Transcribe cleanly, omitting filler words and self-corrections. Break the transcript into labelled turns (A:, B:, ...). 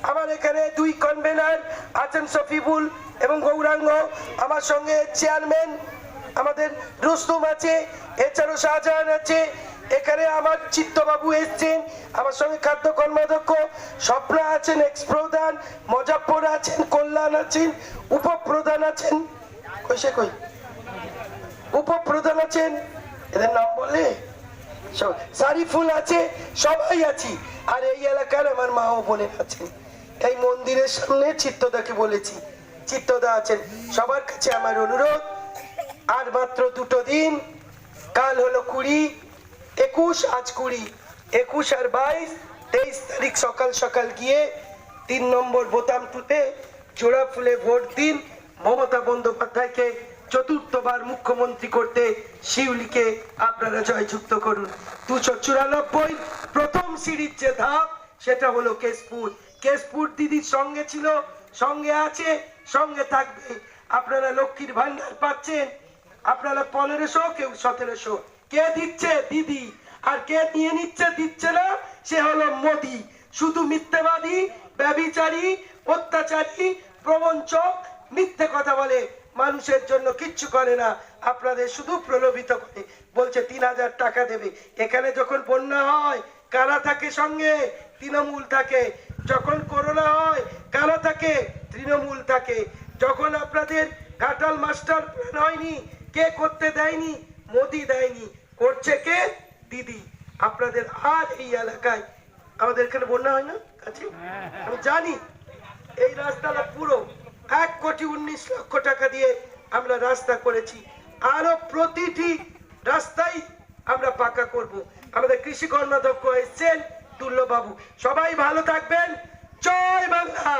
A: আমার এখানে দুই কনভেনার আছেন, শফিকুল এবং গৌরাঙ্গ। আমার সঙ্গে চেয়ারম্যান আমাদের রুস্তুম আছে, এছাড়াও শাহজাহান আছে। এখানে আমার চিত্তবাবু এসছেন, আমার সঙ্গে খাদ্য কর্মাধ্যক্ষ স্বপ্না আছেন, এক্স প্রধান মজাফর আছেন, কল্যাণ আছেন, উপপ্রধান আছেন, কই উপপ্রধান আছেন, এদের নাম বলে সারিফুল আছে, সবাই আছি। আর এই এলাকার আমার মা ও বোনের আছেন। এই মন্দিরের সামনে চিত্তদাকে বলেছি, চিত্তদা আছেন। সবার কাছে আমার অনুরোধ, আর মাত্র 2 দিন, কাল হলো 20, 21, আজ 20, 21 আর 22, 23 তারিখ সকাল সকাল গিয়ে 3 নম্বর বোতাম টিপে জোড়া ফুলে ভোট দিন। মমতা বন্দ্যোপাধ্যায়কে 4র্থবার মুখ্যমন্ত্রী করতে শিউলিকে আপনারা জয়যুক্ত করুন। 294 প্রথম সিঁড়ির যে ধাপ, সেটা হলো কেশপুর। কেশপুর দিদির সঙ্গে ছিল, সঙ্গে আছে, সঙ্গে থাকবে। আপনারা লক্ষ্মীর ভান্ডার পাচ্ছেন, আপনারা 1500, কেউ 1700। কে দিচ্ছে? দিদি। আর কে নিয়ে নিচ্ছে, দিচ্ছে না, সে হলো মোদি। শুধু মিথ্যাবাদী, ব্যভিচারী, অত্যাচারী, প্রবঞ্চক, মিথ্যে কথা বলে, মানুষের জন্য কিচ্ছু করে না, আপনাদের শুধু প্রলোভিত করে। বলছে 3000 টাকা দেবে। এখানে যখন বন্যা হয় কারা থাকে সঙ্গে? তৃণমূল থাকে। যখন করোনা হয় কারা থাকে? তৃণমূল থাকে। যখন আপনাদের ঘাটাল মাস্টার প্ল্যান হয়নি, কে করতে দেয়নি? মোদি দেয়নি। করছে কে? দিদি। আপনাদের আর এই এলাকায়, আমাদের এখানে বন্যা হয় না আছে, আমি জানি। এই রাস্তাটা পুরো 1,19,00,000 টাকা দিয়ে আমরা রাস্তা করেছি। আরো প্রতিটি রাস্তায় আমরা পাকা করব। আমাদের কৃষি কর্মাধ্যক্ষ এসছেন, তুল্য বাবু। সবাই ভালো থাকবেন। জয় বাংলা।